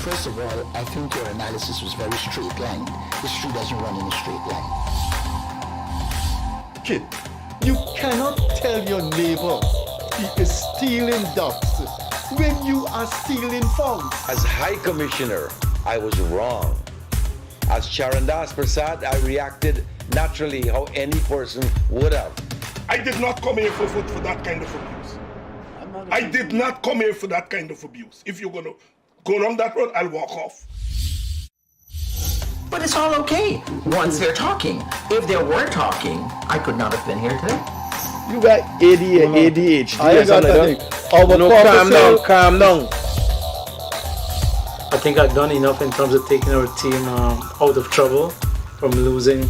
First of all, I think your analysis was very straight line. History doesn't run in a straight line. Kid, you cannot tell your neighbor he is stealing ducks when you are stealing frogs. As High Commissioner, I was wrong. As Charandas Prasad, I reacted naturally how any person would have. I did not come here for that kind of abuse. I did not come here for that kind of abuse. If you're going to go down that road, I'll walk off. But it's all okay once they're talking. If they were talking, I could not have been here today. You got ADHD. I got nothing. Calm down. I think I've done enough in terms of taking our team out of trouble from losing.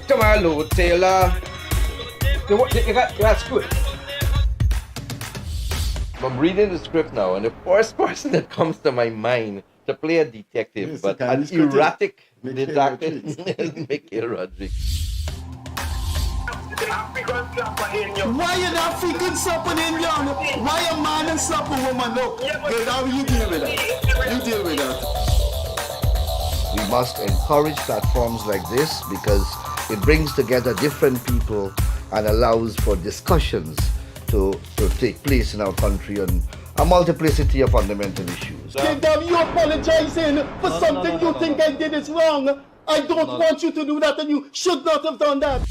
Come on, Lou Taylor. That's good. I'm reading the script now, and the first person that comes to my mind to play a detective, Yes, but the an Guyanese critic. erratic Mikhail detective, Rodriguez. Mikhail Rodriguez. Why an African slap an Indian? Why a man and slap a woman? Look, how you deal with that? You deal with that. We must encourage platforms like this because it brings together different people and allows for discussions to take place in our country on a multiplicity of fundamental issues. Gildarie, you apologizing for something you think I did is wrong. I don't want you to do that, and you should not have done that.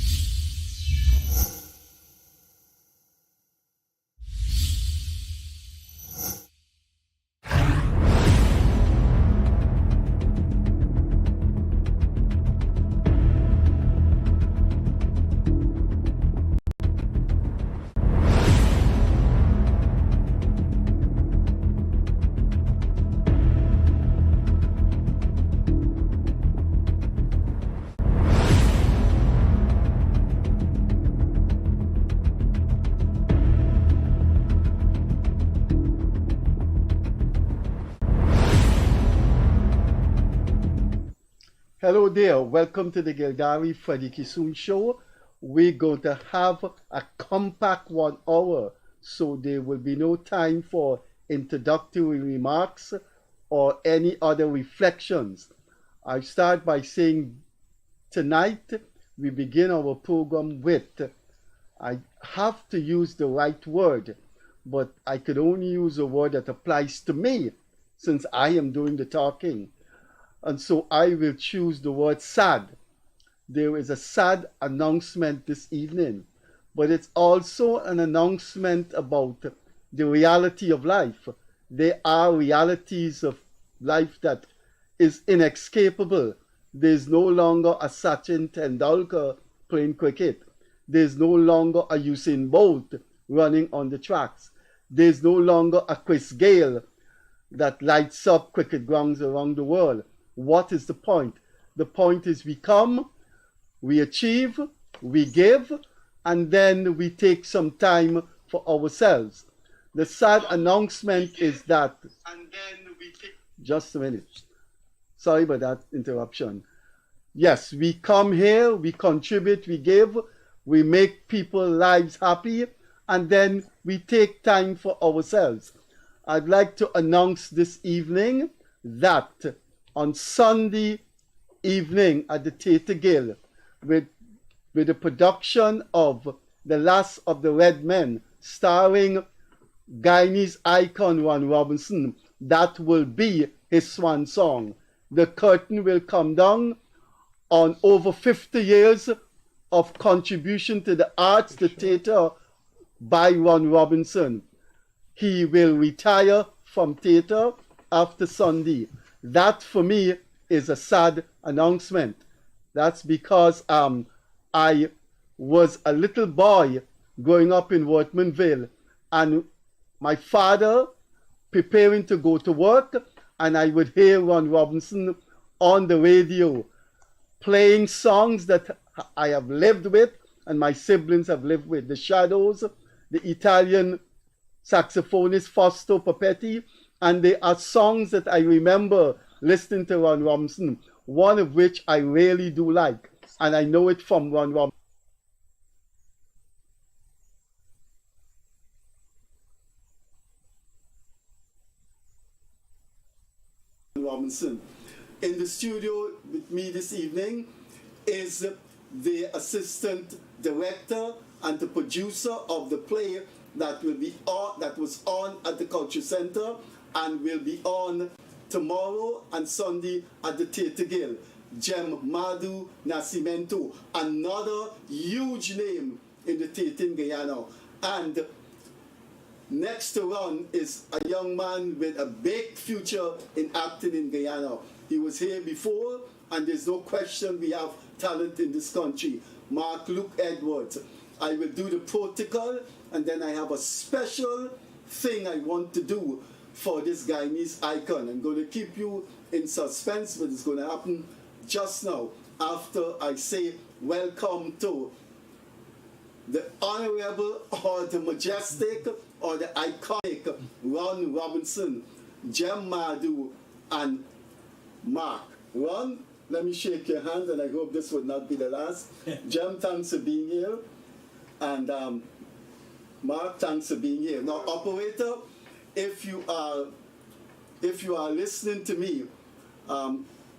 Hello there, welcome to the Gildarie Freddie Kissoon Show. We're going to have a compact 1 hour, so there will be no time for introductory remarks or any other reflections. I start by saying tonight we begin our program with, I have to use the right word, but I could only use a word that applies to me since I am doing the talking. And so I will choose the word sad. There is a sad announcement this evening, but it's also an announcement about the reality of life. There are realities of life that is inescapable. There's no longer a Sachin Tendulkar playing cricket. There's no longer a Usain Bolt running on the tracks. There's no longer a Chris Gayle that lights up cricket grounds around the world. What is the point? The point is we come, we achieve, we give, and then we take some time for ourselves. The sad announcement is that, just a minute, sorry about that interruption. Yes, we come here, we contribute, we give, we make people's lives happy, and then we take time for ourselves. I'd like to announce this evening that on Sunday evening at the Theatre Guild, with the production of The Last of the Red Men, starring Guyanese icon Ron Robinson, that will be his swan song. The curtain will come down on over 50 years of contribution to the arts, the theatre, by Ron Robinson. He will retire from theatre after Sunday. That for me is a sad announcement. That's because I was a little boy growing up in Wortmanville, and my father preparing to go to work, and I would hear Ron Robinson on the radio playing songs that I have lived with and my siblings have lived with. The Shadows, the Italian saxophonist Fausto Papetti, and there are songs that I remember listening to Ron Robinson, one of which I really do like, and I know it from Ron Robinson. Robinson. In the studio with me this evening is the assistant director and the producer of the play that was on at the Culture Center and will be on tomorrow and Sunday at the Theatre Guild. Gem-Madho-Nascimento, another huge name in the theatre in Guyana. And next to run is a young man with a big future in acting in Guyana. He was here before, and there's no question we have talent in this country. Mark Luke Edwards. I will do the protocol, and then I have a special thing I want to do for this Guyanese icon. I'm going to keep you in suspense, but it's going to happen just now after I say welcome to the honorable or the majestic or the iconic Ron Robinson, Gem-Madho, and Mark. Ron, let me shake your hand, and I hope this would not be the last. Gem, thanks for being here. And Mark, thanks for being here. Now, operator, if you are listening to me,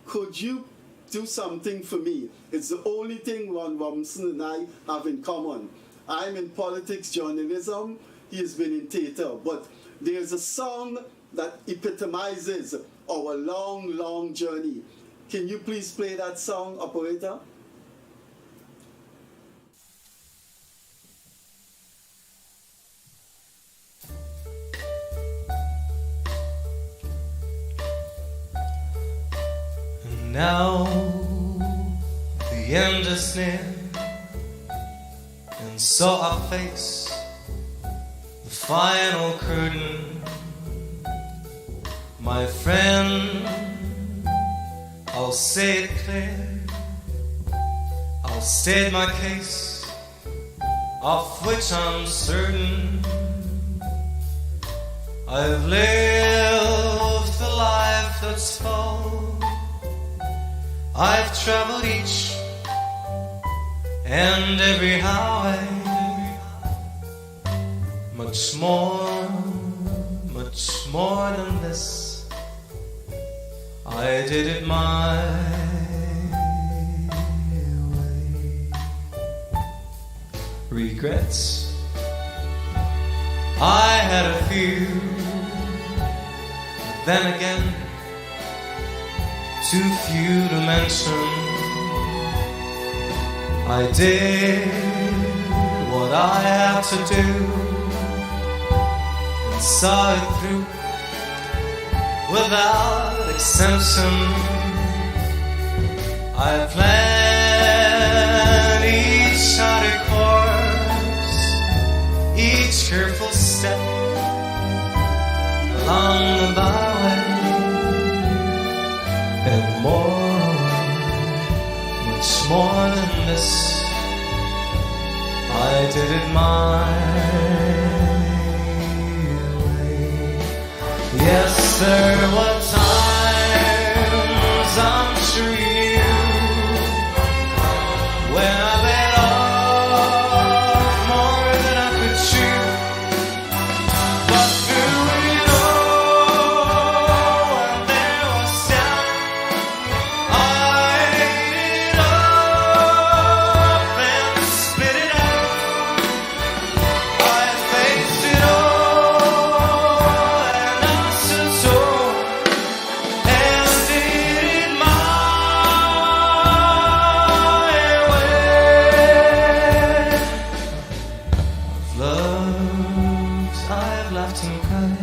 could you do something for me? It's the only thing Ron Robinson and I have in common. I'm in politics, journalism. He has been in theatre. But there's a song that epitomizes our long, long journey. Can you please play that song, operator? Now the end is near, and so I face the final curtain. My friend, I'll say it clear, I'll state my case, of which I'm certain. I've lived the life that's full, I've traveled each and every highway. Much more than this, I did it my way. Regrets, I had a few, but then again, too few to mention. I did what I had to do and saw it through without exemption. I planned each shorty course, each careful step along the byway. And much more than this, I did it my way. Yes, there were times, I'm sure you knew, when I bit off more than I could chew. But through it all, when there was doubt, I ate it up and spit it out. I faced it all and I stood tall and did it my way. I've loved, I've laughed and cried,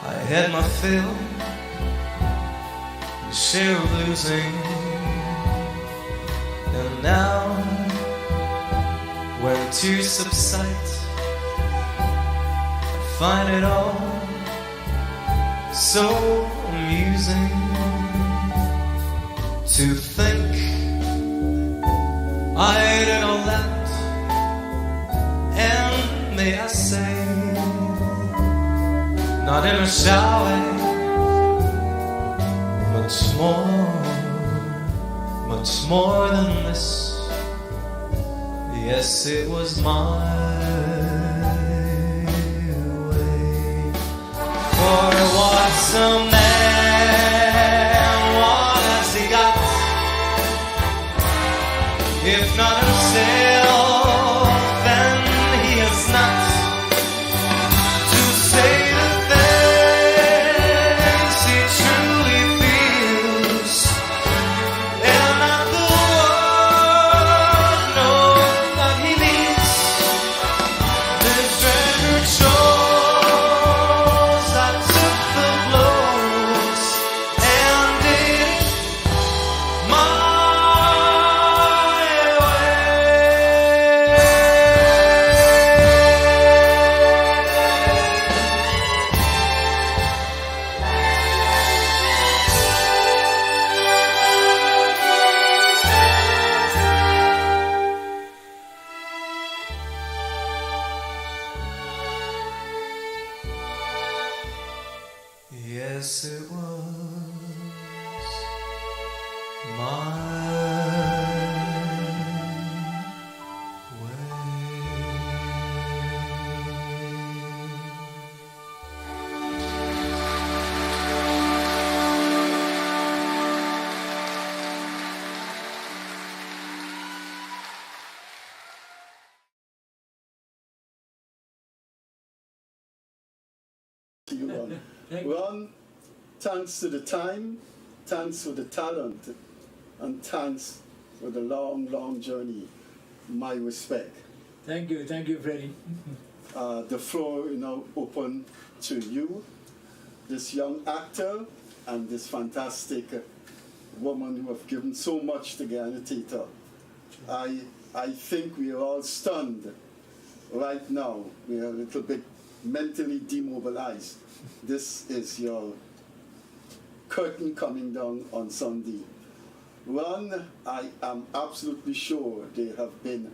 I had my fill, share of losing, and now when tears subside, I find it all so amusing to think I did all that, and may I say, not in a shy way, much more than this. Yes, it was my way. For what What's a man, what has he got? If not himself, then he has not to say the things he truly feels. They're not the word, no, that he needs. This treasure shows I took the blows and did it my Yes, it was my way. To you, Ron. Ron, thanks to the time, thanks for the talent, and thanks for the long, long journey. My respect. Thank you, Freddie. The floor is now open to you, this young actor, and this fantastic woman who have given so much to Guyana theatre. I think we are all stunned right now. We are a little bit mentally demobilized. This is your curtain coming down on Sunday. Ron, I am absolutely sure there have been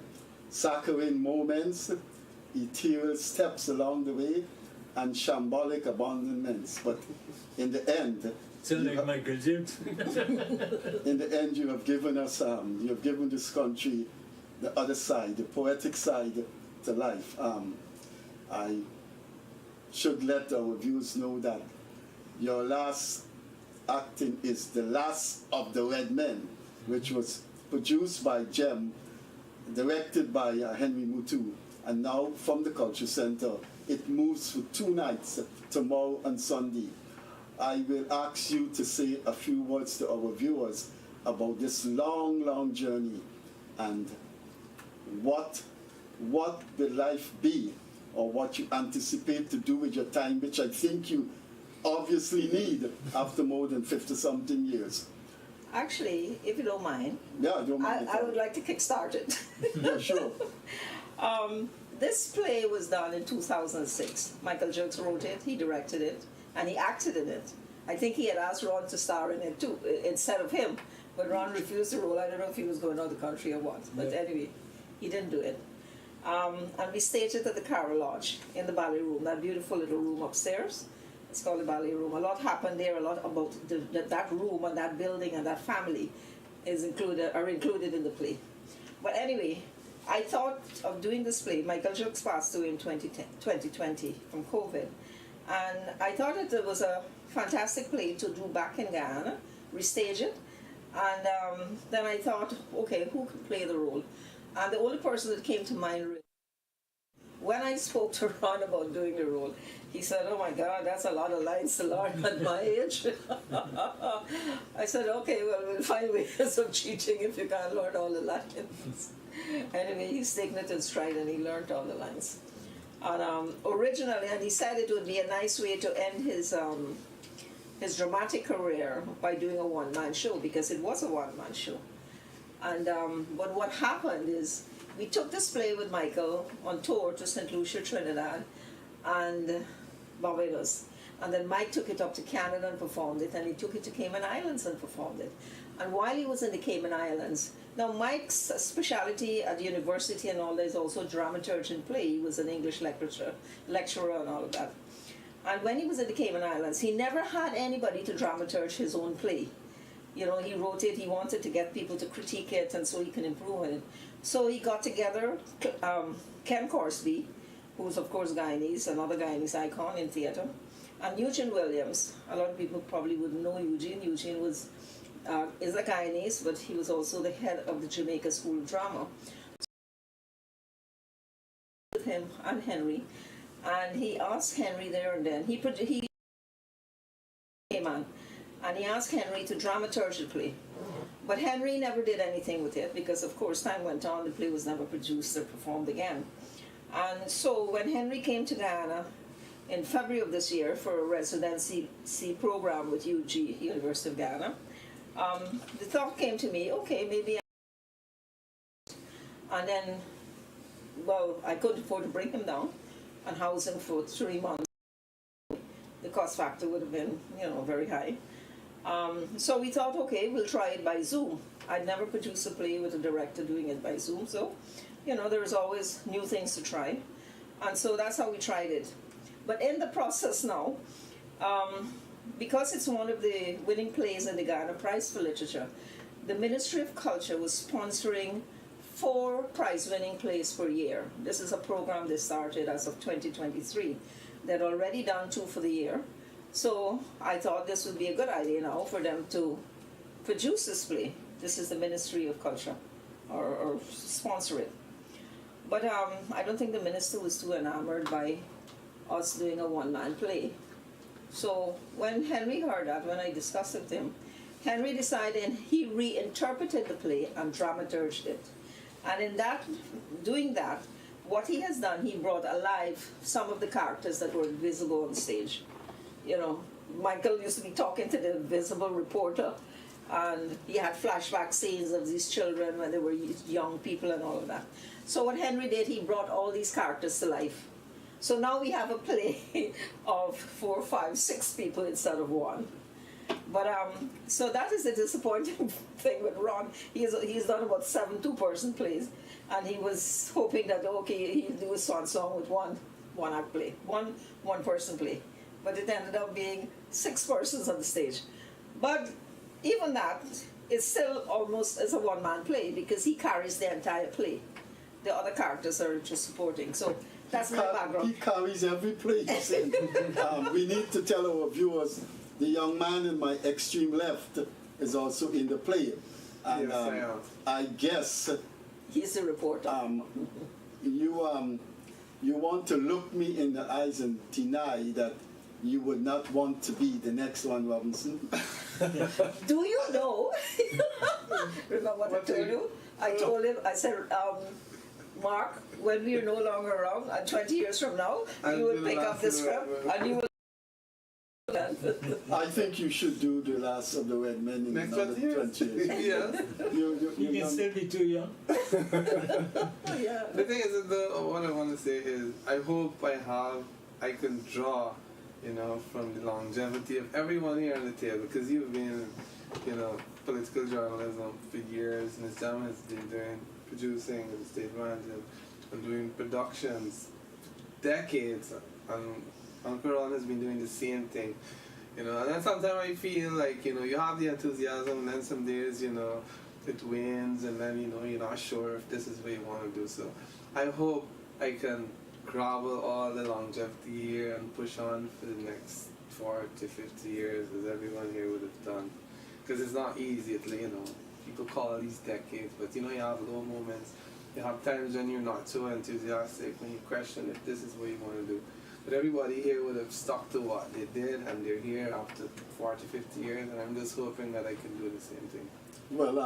saccharine moments, ethereal steps along the way, and shambolic abandonments. But in the end, Sound like Michael James. in the end, you have given us, you have given this country the other side, the poetic side to life. I should let our viewers know that your last acting is The Last of the Red Men, which was produced by Gem, directed by Henry Mutu, and now from the Culture Center. It moves for 2 nights, tomorrow and Sunday. I will ask you to say a few words to our viewers about this long, long journey and what will life be, or what you anticipate to do with your time, which I think you obviously need after more than 50-something years. Actually, if you don't mind, Yeah, I don't mind. I would like to kickstart it. Yeah, sure. This play was done in 2006. Michael Jerks wrote it, he directed it, and he acted in it. I think he had asked Ron to star in it too, instead of him, but Ron refused the role. I don't know if he was going out of the country or what, but anyway, he didn't do it. And we staged it at the Carol Lodge in the ballet room, that beautiful little room upstairs. It's called the ballet room. A lot happened there, a lot about that room and that building and that family are included in the play. But anyway, I thought of doing this play. Michael Jerks passed away in 2020 from COVID. And I thought it was a fantastic play to do back in Guyana, restage it. And then I thought, okay, who can play the role? And the only person that came to mind, when I spoke to Ron about doing the role, he said, oh my God, that's a lot of lines to learn at my age. I said, okay, well, we'll find ways of cheating if you can't learn all the lines. Anyway, he's taken it in stride and he learned all the lines. And originally, and he said it would be a nice way to end his dramatic career by doing a one-man show, because it was a one-man show. And but what happened is we took this play with Michael on tour to St. Lucia, Trinidad, and Barbados. And then Mike took it up to Canada and performed it, and he took it to Cayman Islands and performed it. And while he was in the Cayman Islands, now Mike's specialty at the university and all that is also dramaturge and play. He was an English lecturer and all of that. And when he was in the Cayman Islands, he never had anybody to dramaturge his own play. You know, he wrote it, he wanted to get people to critique it, and so he can improve it. So he got together Ken Corsby, who's of course Guyanese, another Guyanese icon in theatre, And Eugene Williams, a lot of people probably wouldn't know Eugene. Eugene is a Guyanese, but he was also the head of the Jamaica School of Drama. With him and Henry, and he asked Henry there and then, he came on, and he asked Henry to dramaturge the play. But Henry never did anything with it because, of course, time went on, the play was never produced or performed again. And so when Henry came to Guyana in February of this year for a residency program with UG, University of Ghana, the thought came to me, okay, maybe and then, well, I couldn't afford to bring him down and house him for 3 months. The cost factor would have been, very high. So we thought, okay, we'll try it by Zoom. I'd never produced a play with a director doing it by Zoom, so, there's always new things to try. And so that's how we tried it. But in the process now, because it's one of the winning plays in the Ghana Prize for Literature, the Ministry of Culture was sponsoring 4 prize-winning plays per year. This is a program they started as of 2023. They'd already done 2 for the year. So I thought this would be a good idea now for them to produce this play. This is the Ministry of Culture, or sponsor it. But I don't think the minister was too enamored by us doing a one-man play. So when Henry heard that, when I discussed it with him, Henry decided he reinterpreted the play and dramaturged it. And in doing that, what he has done, he brought alive some of the characters that were invisible on stage. Michael used to be talking to the invisible reporter, and he had flashback scenes of these children when they were young people and all of that. So what Henry did, he brought all these characters to life. So now we have a play of 4, 5, 6 people instead of 1. But so that is the disappointing thing with Ron. He's done about 7 2-person plays, and he was hoping that he'd do a swan song with one act play, one person play. But it ended up being 6 persons on the stage. But even that is still almost as a one-man play because he carries the entire play. The other characters are just supporting. So that's my background. He carries every play he's in. We need to tell our viewers, the young man in my extreme left is also in the play. And yes, I guess he's a reporter. You want to look me in the eyes and deny that you would not want to be the next one, Robinson. Do you know? Remember what I told you? I told him, I said, Mark, when we are no longer around, and 20 years from now, you will pick up the script and you will. I think you should do The Last of the Red Men in another 20 years. Yes. You can still be too young. Yeah. The thing is, what I want to say is, I hope I can draw, from the longevity of everyone here on the table, because you've been, political journalism for years. Ms. Jam has been doing producing and state managing and doing productions decades, and Uncle Ron has been doing the same thing, and then sometimes I feel like, you have the enthusiasm, and then some days, it wanes, and then, you're not sure if this is what you want to do. So I hope I can grovel all the longevity here and push on for the next 40, 50 years, as everyone here would have done. Because it's not easy, people call these decades, but you have low moments. You have times when you're not so enthusiastic, when you question if this is what you want to do. But everybody here would have stuck to what they did, and they're here after 40, 50 years, and I'm just hoping that I can do the same thing. Well,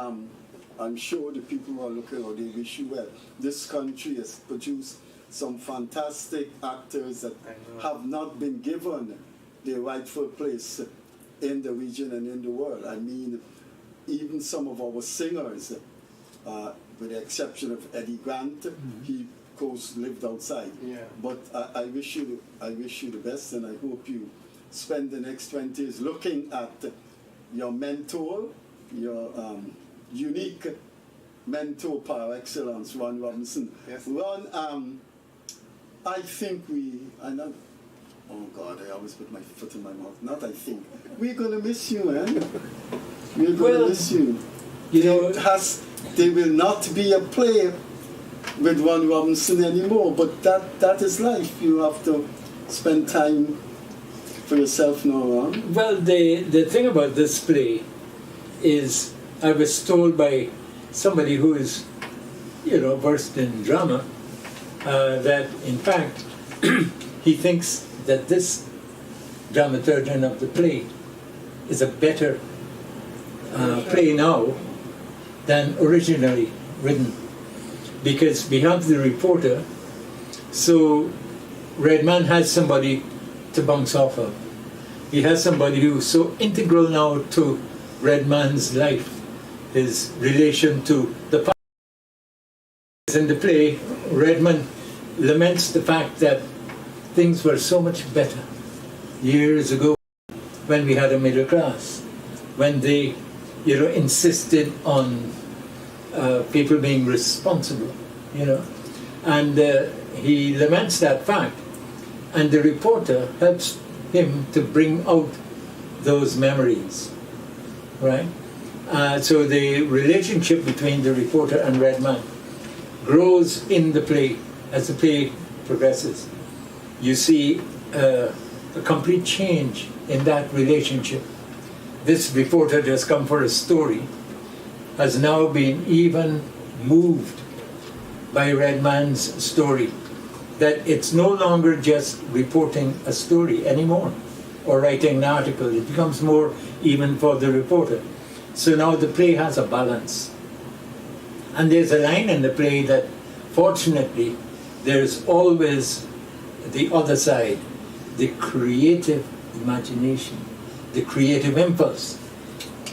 I'm sure the people who are looking out, they wish you well. This country has produced some fantastic actors that have not been given the rightful place in the region and in the world. I mean, even some of our singers, with the exception of Eddie Grant, he of course lived outside. Yeah. But I wish you the best, and I hope you spend the next 20 years looking at your mentor, your unique mentor par excellence, Ron Robinson. Yes. Ron, I think oh God, I always put my foot in my mouth. Not I think. We're going to miss you, man. We're going to miss you. There will not be a play with Ron Robinson anymore, but that is life. You have to spend time for yourself now, Ron? Well, the thing about this play is I was told by somebody who is, versed in drama, that in fact he thinks that this dramaturgian of the play is a better play now than originally written, because we have the reporter, so Redman has somebody to bounce off of. He has somebody who's so integral now to Redman's life, his relation to the past. In the play, Redman laments the fact that things were so much better years ago when we had a middle class, when they, insisted on people being responsible, and he laments that fact, and the reporter helps him to bring out those memories, right? So the relationship between the reporter and Redman grows in the play as the play progresses. You see a complete change in that relationship. This reporter just come for a story has now been even moved by Redman's story, that it's no longer just reporting a story anymore or writing an article. It becomes more even for the reporter. So now the play has a balance. And there's a line in the play that, fortunately, there's always the other side, the creative imagination, the creative impulse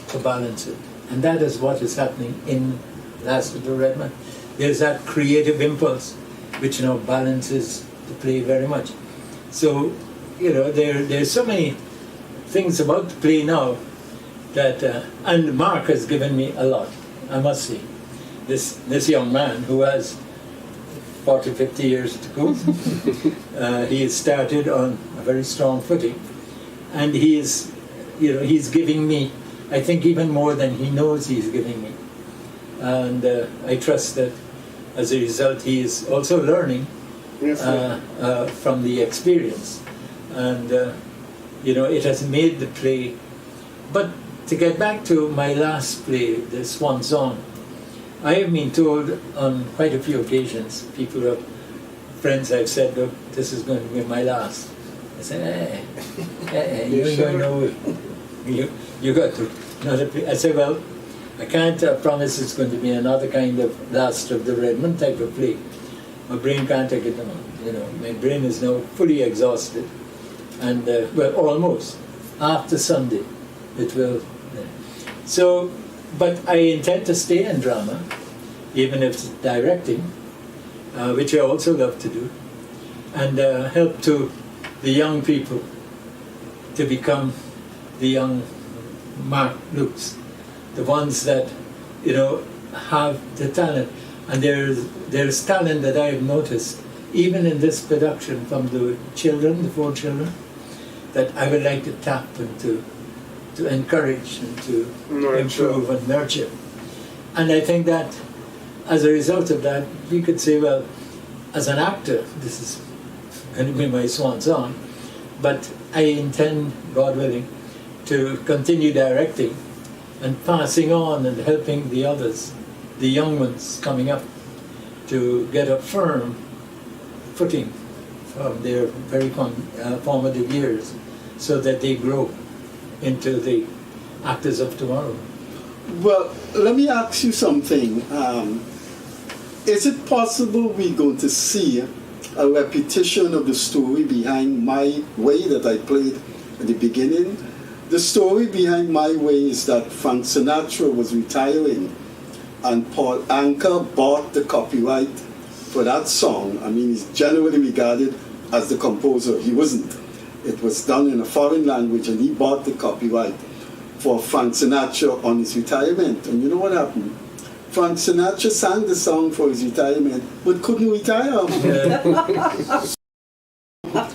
to balance it. And that is what is happening in Last of the Redman. There's that creative impulse which now balances the play very much. So, there's so many things about the play now that, and Mark has given me a lot, I must say. This young man who has 40, 50 years to go, he has started on a very strong footing, and he is, he's giving me, I think, even more than he knows he's giving me. And I trust that as a result he is also learning from the experience. And, it has made the play. But to get back to my last play, the Swan Song, I have been told on quite a few occasions, friends have said, look, this is going to be my last. I said, you ain't going nowhere. You got to. I said, well, I can't promise it's going to be another kind of Last of the Redman type of play. My brain can't take it on. My brain is now fully exhausted. And, well, almost. After Sunday, it will. So, but I intend to stay in drama, even if it's directing, which I also love to do, and help to the young people to become the young Mark Lukes, the ones that, have the talent. And there's talent that I have noticed, even in this production, from the children, the 4 children, that I would like to tap and to encourage and to improve and nurture. And I think that as a result of that, we could say, well, as an actor, this is going to be my swan song, but I intend, God willing, to continue directing and passing on and helping the others, the young ones coming up, to get a firm footing from their very formative years, so that they grow into the actors of tomorrow. Well, let me ask you something. Is it possible we're going to see a repetition of the story behind My Way that I played at the beginning? The story behind My Way is that Frank Sinatra was retiring and Paul Anka bought the copyright for that song. I mean, he's generally regarded as the composer. He wasn't. It was done in a foreign language, and he bought the copyright for Frank Sinatra on his retirement. And you know what happened? Frank Sinatra sang the song for his retirement, but couldn't retire.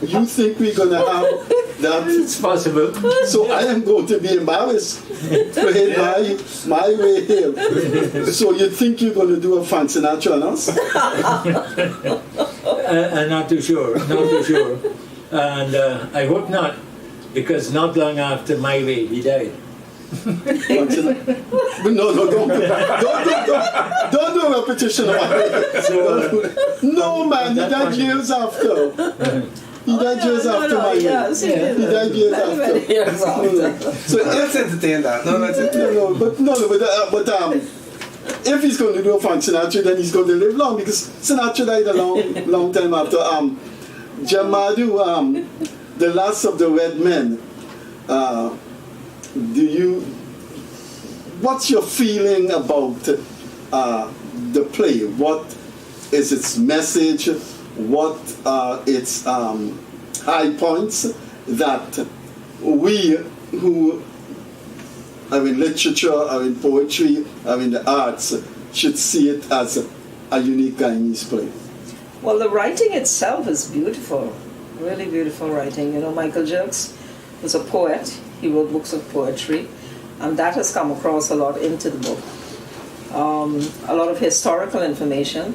You think we're going to have that? It's possible. So I am going to be embarrassed playing my way here. So you think you're going to do a Frank Sinatra on us? I'm not too sure. And I hope not. because not long after My Way, he died. But no, don't do a repetition of it. No, man, he died years after. He died years after My Way. Yes, He died years after. So let's entertain that. No, let's entertain. But if he's going to do a Frank Sinatra, then he's going to live long, because Sinatra died a long time after. Gem-Madho, The Last of the Red Men. What's your feeling about the play? What is its message? What are its high points that we who are in literature, are in poetry, are in the arts should see it as a unique Guyanese play? Well, the writing itself is beautiful, really beautiful writing. You know, Michael Jukes was a poet. He wrote books of poetry, and that has come across a lot into the book. A lot of historical information.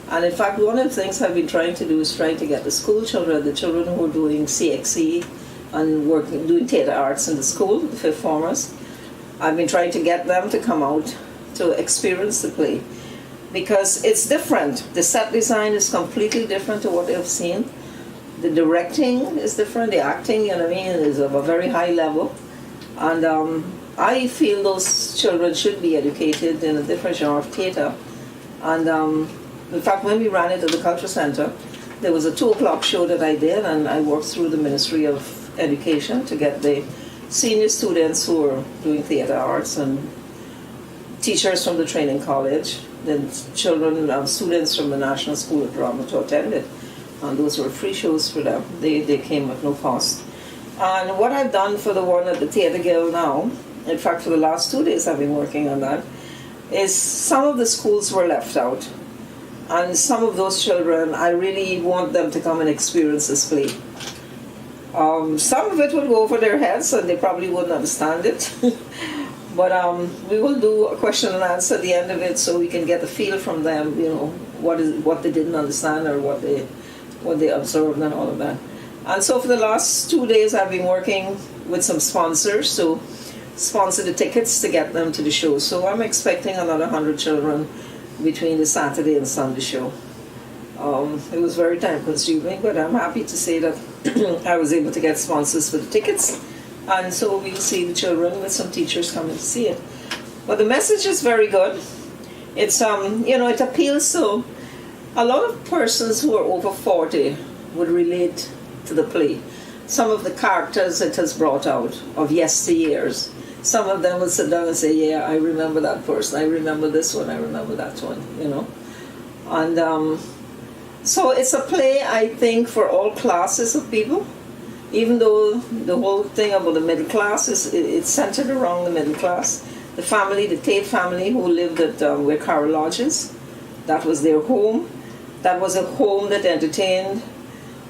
And in fact, one of the things I've been trying to do is trying to get the school children, the children who are doing CXE and doing theatre arts in the school, the fifth formers, I've been trying to get them to come out to experience the play, because it's different. The set design is completely different to what they've seen. The directing is different, the acting, you know what I mean, is of a very high level. And I feel those children should be educated in a different genre of theatre. And in fact, when we ran it at the Culture Center, there was a 2:00 show that I did, and I worked through the Ministry of Education to get the senior students who were doing theatre arts and teachers from the training college, then students from the National School of Drama to attend it. And those were free shows for them. They came at no cost. And what I've done for the one at the Theatre Guild now, in fact for the last 2 days I've been working on that, is some of the schools were left out. And some of those children, I really want them to come and experience this play. Some of it will go over their heads and they probably wouldn't understand it. But we will do a question and answer at the end of it, so we can get a feel from them, you know, what they didn't understand or what they observed and all of that. And so for the last 2 days I've been working with some sponsors to sponsor the tickets to get them to the show. So I'm expecting another 100 children between the Saturday and Sunday show. It was very time consuming, but I'm happy to say that I was able to get sponsors for the tickets, and so we'll see the children with some teachers coming to see it. But the message is very good. It's you know, it appeals to a lot of persons who are over 40 would relate to the play. Some of the characters it has brought out of yesteryears. Some of them will sit down and say, yeah, I remember that person, I remember this one, I remember that one, you know. And so it's a play, I think, for all classes of people, even though the whole thing about the middle class it's centered around the middle class. The family, the Tate family, who lived at where Carol lodges, that was their home. That was a home that entertained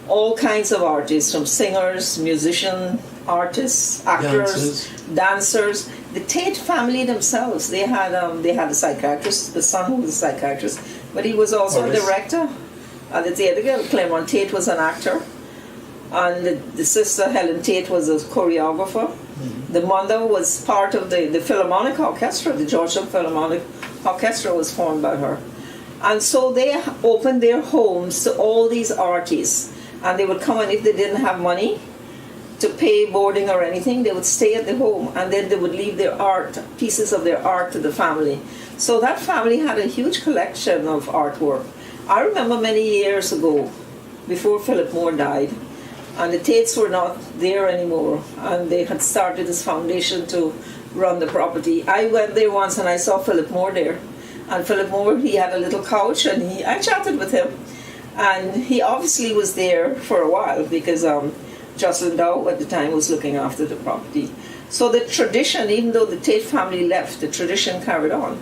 all kinds of artists, from singers, musicians, artists, actors, dancers. The Tate family themselves, they had a psychiatrist, the son who was a psychiatrist, but he was also a director at the Theatre Guild. Claremont Tate was an actor, and the sister Helen Tate was a choreographer. The mother was part of the Philharmonic Orchestra. The Georgetown Philharmonic Orchestra was formed by her. And so they opened their homes to all these artists, and they would come, and if they didn't have money to pay boarding or anything, they would stay at the home, and then they would leave their art, pieces of their art, to the family. So that family had a huge collection of artwork. I remember many years ago, before Philip Moore died, and the Tates were not there anymore, and they had started this foundation to run the property. I went there once and I saw Philip Moore there. And Philip Moore, he had a little couch, and I chatted with him. And he obviously was there for a while, because Jocelyn Dow at the time was looking after the property. So the tradition, even though the Tate family left, the tradition carried on.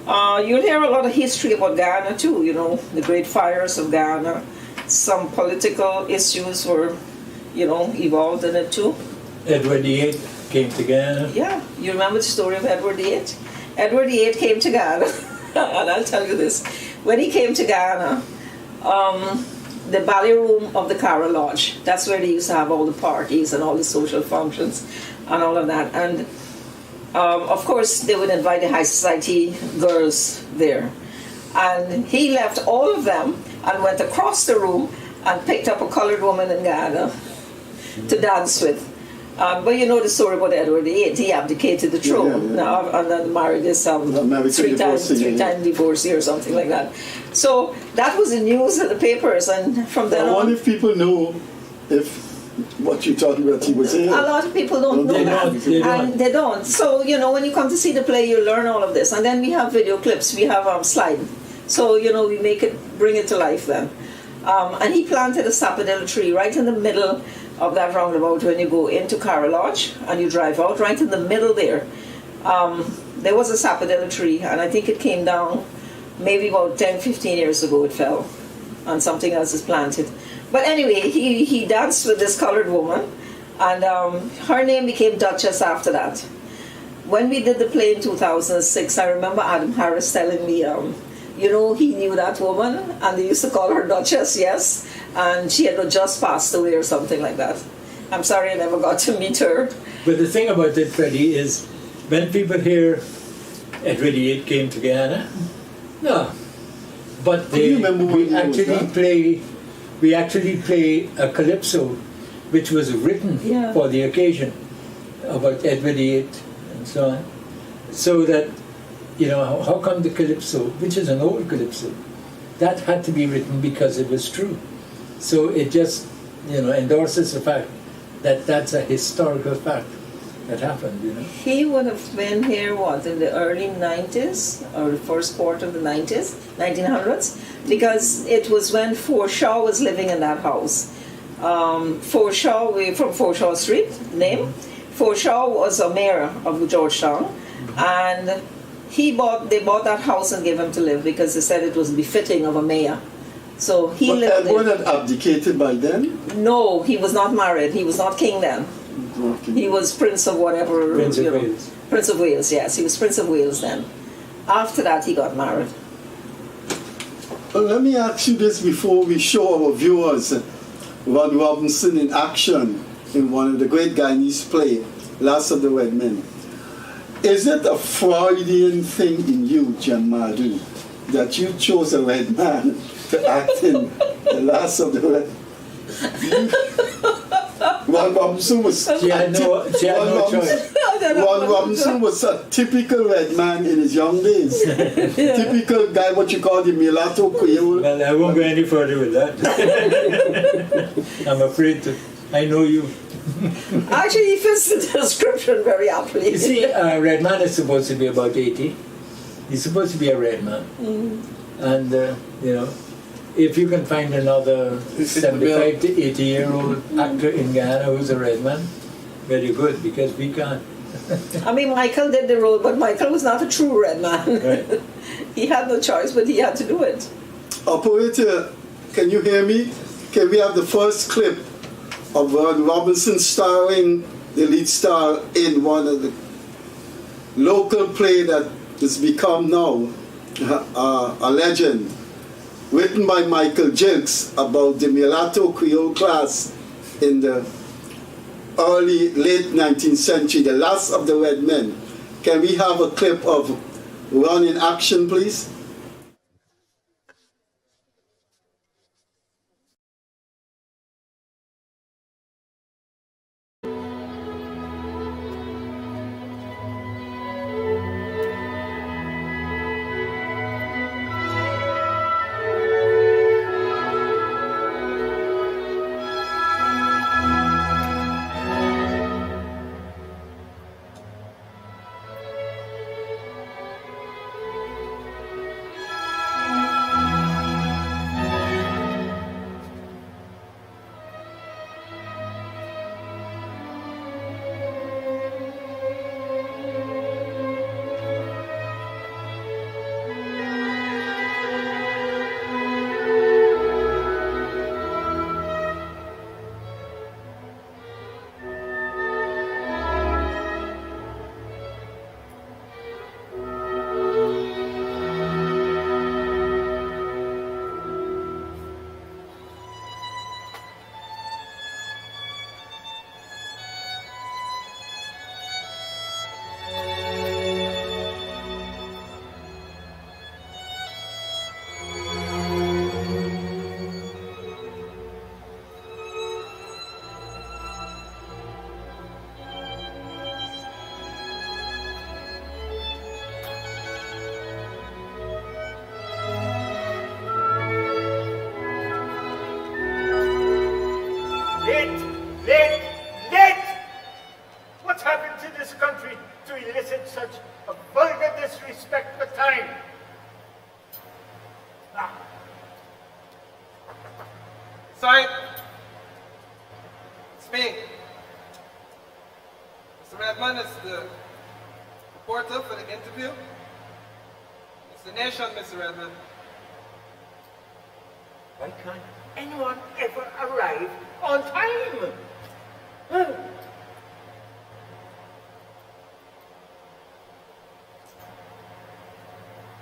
You'll hear a lot of history about Guyana too, you know, the great fires of Guyana. Some political issues were, you know, involved in it too. Edward VIII came to Guyana. Yeah, you remember the story of Edward VIII? Edward VIII came to Guyana, and I'll tell you this. When he came to Guyana, the ballet room of the Cara Lodge. That's where they used to have all the parties and all the social functions and all of that. And of course, they would invite the high society girls there. And he left all of them and went across the room and picked up a colored woman in Ghana to dance with. But you know the story about Edward VIII. He abdicated the throne now and then married this three time divorcee or something like that. So that was the news in the papers, and from then on. I wonder if people know if what you're talking about he was here. A lot of people don't know that. They don't. So, you know, when you come to see the play, you learn all of this. And then we have video clips, we have slide. So, you know, we bring it to life then. And he planted a sapodilla tree right in the middle of that roundabout when you go into Cara Lodge and you drive out, right in the middle there. There was a sapodilla tree, and I think it came down maybe about 10, 15 years ago it fell, and something else is planted. But anyway, he danced with this colored woman, and her name became Duchess after that. When we did the play in 2006, I remember Adam Harris telling me, you know, he knew that woman, and they used to call her Duchess, yes, and she had just passed away or something like that. I'm sorry I never got to meet her. But the thing about it, Freddie, is when people hear Edward VIII came to Guyana, no, but we actually play a calypso, which was written for the occasion about Edward VIII and so on, so that, you know, how come the calypso, which is an old calypso, that had to be written because it was true. So it just, you know, endorses the fact that that's a historical fact that happened, you know. He would have been here, what, in the early 90s, or the first quarter of the 1900s, because it was when Forshaw was living in that house. Forshaw, we're from Forshaw Street, name. Forshaw was a mayor of Georgetown, and they bought that house and gave him to live because they said it was befitting of a mayor. So he lived Edward had abdicated by then? No, he was not married. He was not king then. Okay. He was Prince of whatever. Prince of Wales. Prince of Wales, yes. He was Prince of Wales then. After that, he got married. Well, let me ask you this before we show our viewers Ron Robinson in action in one of the great Guyanese play, Last of the Red Men. Is it a Freudian thing in you, Gem-Madho, that you chose a red man to act in The Last of the Red Men? Ron Robinson was a typical red man in his young days. Typical guy, what you call the mulatto Creole. Well, I won't go any further with that. I'm afraid to. I know you. Actually, he fits the description very aptly. You see, a red man is supposed to be about 80. He's supposed to be a red man. And, you know, if you can find another 75 to 80-year-old actor in Guyana who's a red man, very good, because we can't. I mean, Michael did the role, but Michael was not a true red man. Right. He had no choice, but he had to do it. Operator, can you hear me? Can we have the first clip of Ron Robinson starring the lead star in one of the local play that has become now a legend, written by Michael Jilks about the mulatto Creole class in the late 19th century, The Last of the Red Men. Can we have a clip of Ron in action, please? elicit such a vulgar disrespect for time. Ah. Sorry. It's me. Mr. Redmond, it's the reporter for the interview. It's the nation, Mr. Redmond. Why can't anyone ever arrive on time? Oh.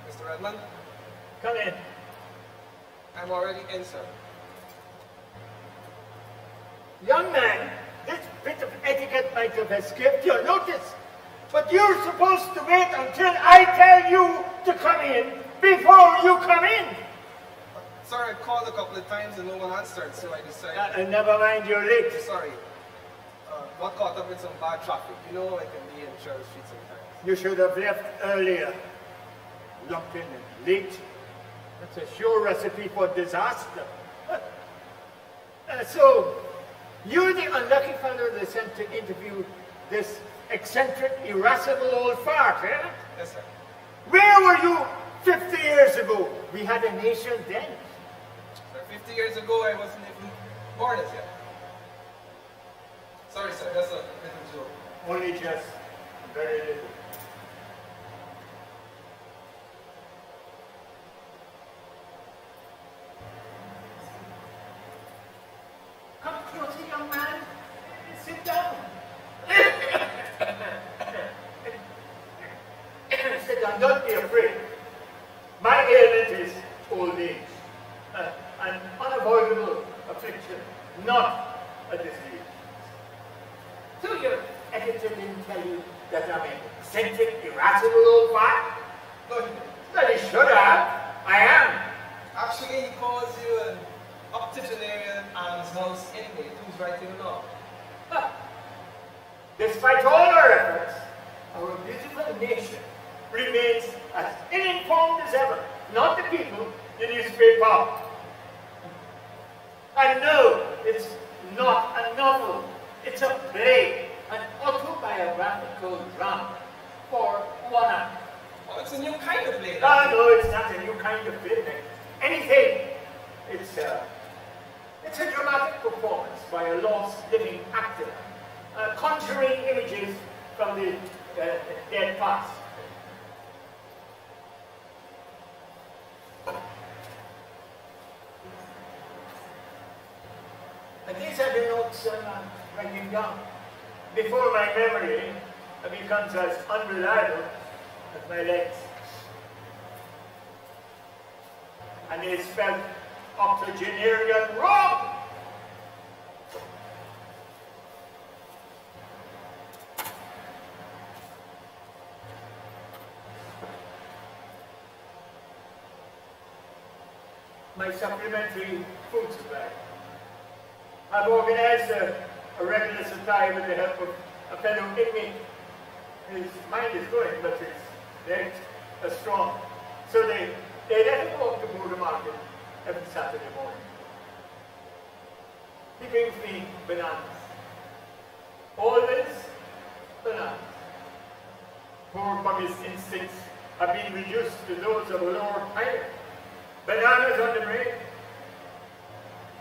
Mr. Redmond? Come in. I'm already in, sir. Young man, this bit of etiquette might have escaped your notice, but you're supposed to wait until I tell you to come in before you come in. Sorry, I called a couple of times and no one answered, so I decided... Never mind, you're late. Sorry. Got caught up in some bad traffic. You know I can be in Cheryl Street sometimes. You should have left earlier. Lumped in and late. That's a sure recipe for disaster. So, you're the unlucky fellow they sent to interview this eccentric, irascible old fart, eh? Yes, sir. Where were you 50 years ago? We had a nation then. Sir, 50 years ago I wasn't even born as yet. Sorry, sir, that's a little joke. Only just very little. Come closer, young man. Sit down. Sit down, don't be afraid. My ailment is old age. An unavoidable affliction, not a disease. So your editor didn't tell you that I'm an eccentric, irascible old fart? No, he didn't. Well, he should have. I am. Actually, he calls you an octogenarian almshouse inmate who's writing a law. Despite all our efforts, our beautiful nation remains as ill-informed as ever. Not the people, the newspaper. And no, it's not a novel. It's a play, an autobiographical drama for one act. Oh, it's a new kind of play. No, it's not a new kind of play. Anything. It's a dramatic performance by a lost living actor, conjuring images from the dead past. And these are the notes I'm writing down. Before my memory becomes as unreliable as my legs. And they spelled octogenarian wrong. My supplementary food supply. I've organized a regular supply with the help of a fellow inmate. His mind is going, but his legs are strong. So they let him walk to Border Market every Saturday morning. He brings me bananas. Always bananas. Poor Bobby's instincts have been reduced to those of a lower pirate. Bananas on the brain.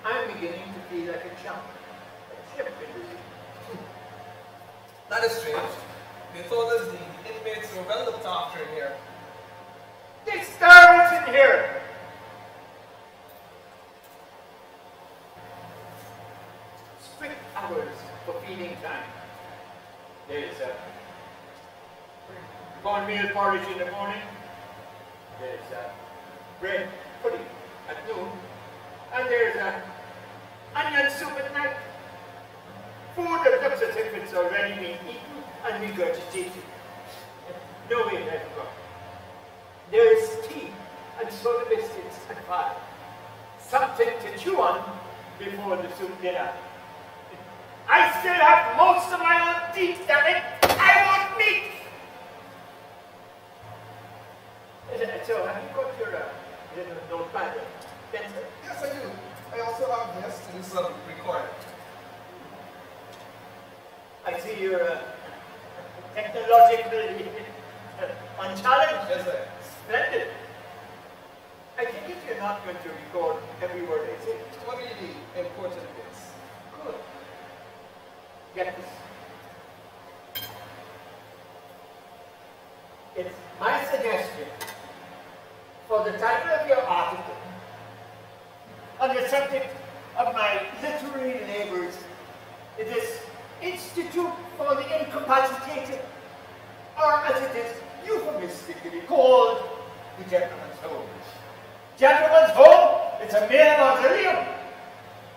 I'm beginning to feel like a chump. That is strange. They told us the inmates were well looked after in here. They starved in here. Strict hours for feeding time. There's cornmeal porridge in the morning. There's bread pudding at noon. And there's onion soup at night. Food that looks as if it's already been eaten and regurgitated. No, wait, I forgot. There is tea and soda biscuits at 5. Something to chew on before the soup dinner. I still have most of my own teeth, damn it! I want meat! So, have you got your little notepad? Yes, I do. I also have this to do some recording. I see you're a technologically unchallenged. Yes, sir. Splendid. I think if you're not going to record every word I say. What really important is? Good. Get this. It's my suggestion for the title of your article on the subject of my literary labors. It is Institute for the Incapacitated, or as it is euphemistically called, the Gentleman's Home. Gentleman's Home, it's a male mausoleum.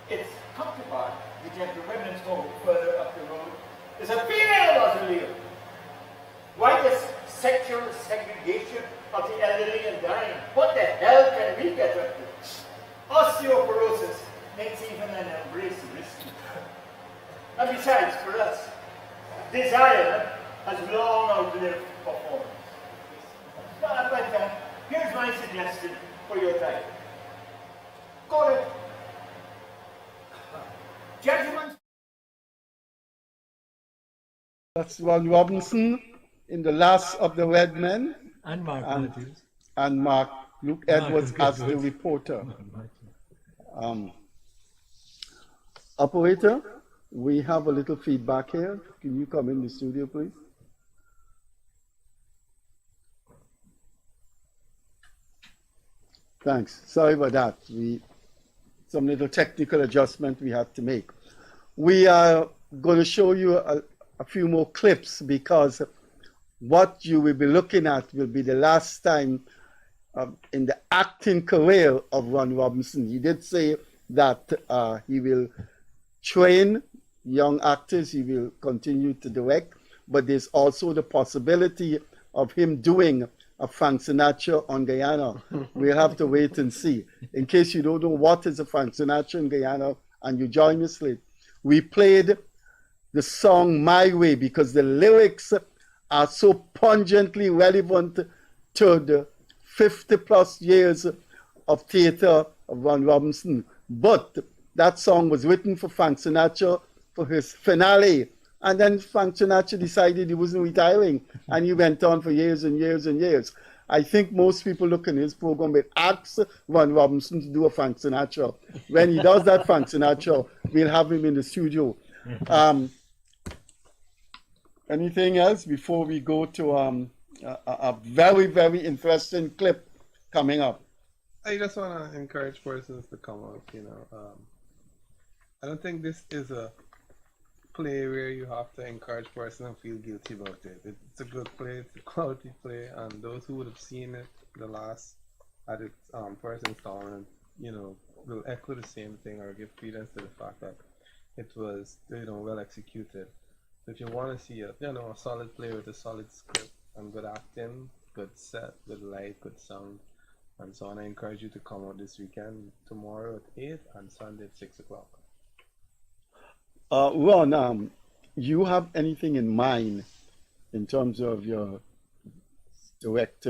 Its counterpart, the Gentlewomen's Home, further up the road, is a female mausoleum. Why this sexual segregation of the elderly and dying? What the hell can we get up to? Osteoporosis makes even an embrace risky. And besides, for us, desire has long outlived performance. But here's my suggestion for your title. Call it Gentlemen's. That's Ron Robinson in The Last of the Red Men. And Mark Matthews. And Mark Luke Edwards as the reporter. Operator, we have a little feedback here. Can you come in the studio, please? Thanks. Sorry about that. Some little technical adjustment we had to make. We are going to show you a few more clips because what you will be looking at will be the last time in the acting career of Ron Robinson. He did say that he will train young actors, he will continue to direct, but there's also the possibility of him doing a Frank Sinatra on Guyana. We'll have to wait and see. In case you don't know what is a Frank Sinatra in Guyana and you join us late, we played the song My Way because the lyrics are so pungently relevant to the 50 plus years of theater of Ron Robinson. But that song was written for Frank Sinatra for his finale. And then Frank Sinatra decided he wasn't retiring and he went on for years and years and years. I think most people looking at his program will ask Ron Robinson to do a Frank Sinatra. When he does that Frank Sinatra, we'll have him in the studio. Anything else before we go to a very, very interesting clip coming up? I just want to encourage persons to come out, I don't think this is a play where you have to encourage person and feel guilty about it. It's a good play, it's a quality play, and those who would have seen it at its first installment, will echo the same thing or give credence to the fact that it was, well executed. So if you want to see a solid play with a solid script and good acting, good set, good light, good sound, and so on, I encourage you to come out this weekend, tomorrow at 8 and Sunday at 6 o'clock. Ron, you have anything in mind in terms of your direct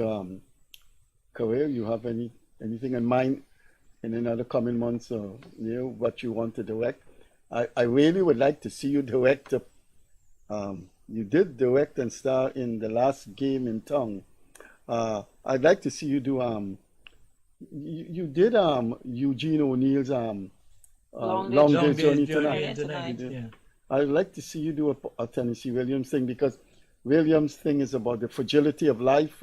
career? You have anything in mind in another coming months or what you want to direct? I really would like to see you direct. You did direct and star in The Last Game in Town. I'd like to see you do. You did Eugene O'Neill's Long Day's Journey Tonight. Yeah. I'd like to see you do a Tennessee Williams thing because Williams' thing is about the fragility of life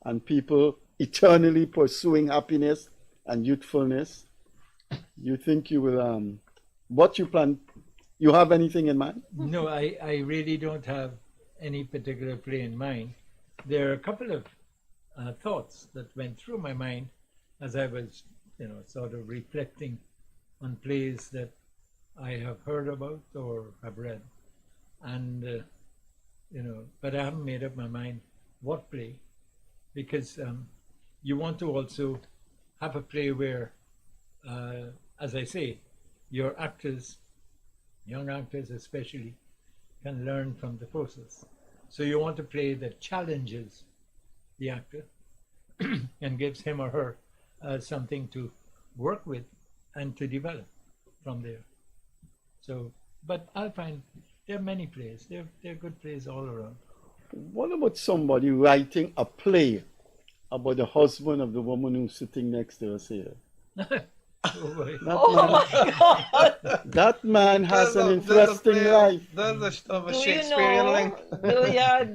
and people eternally pursuing happiness and youthfulness. You think you will, what you plan, you have anything in mind? No, I really don't have any particular play in mind. There are a couple of thoughts that went through my mind as I was, sort of reflecting on plays that I have heard about or have read. And, but I haven't made up my mind what play, because you want to also have a play where, as I say, your actors, young actors especially, can learn from the process. So you want a play that challenges the actor and gives him or her something to work with and to develop from there. So, but I'll find there are many plays. There are good plays all around. What about somebody writing a play about the husband of the woman who's sitting next to us here? That man has an interesting life. There's a Do you Shakespearean know? link.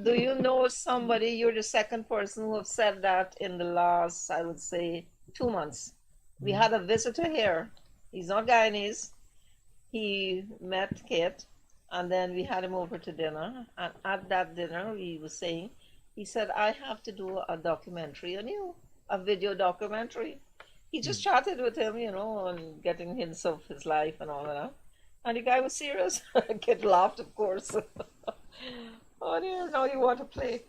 Do you know somebody? You're the second person who have said that in the last, I would say, 2 months. We had a visitor here. He's not Guyanese. He met Kit, and then we had him over to dinner. And at that dinner, he was saying, he said, "I have to do a documentary on you, a video documentary." He just chatted with him, you know, and getting hints of his life and all of that. And the guy was serious. Kid laughed, of course. Oh dear, now you want to play.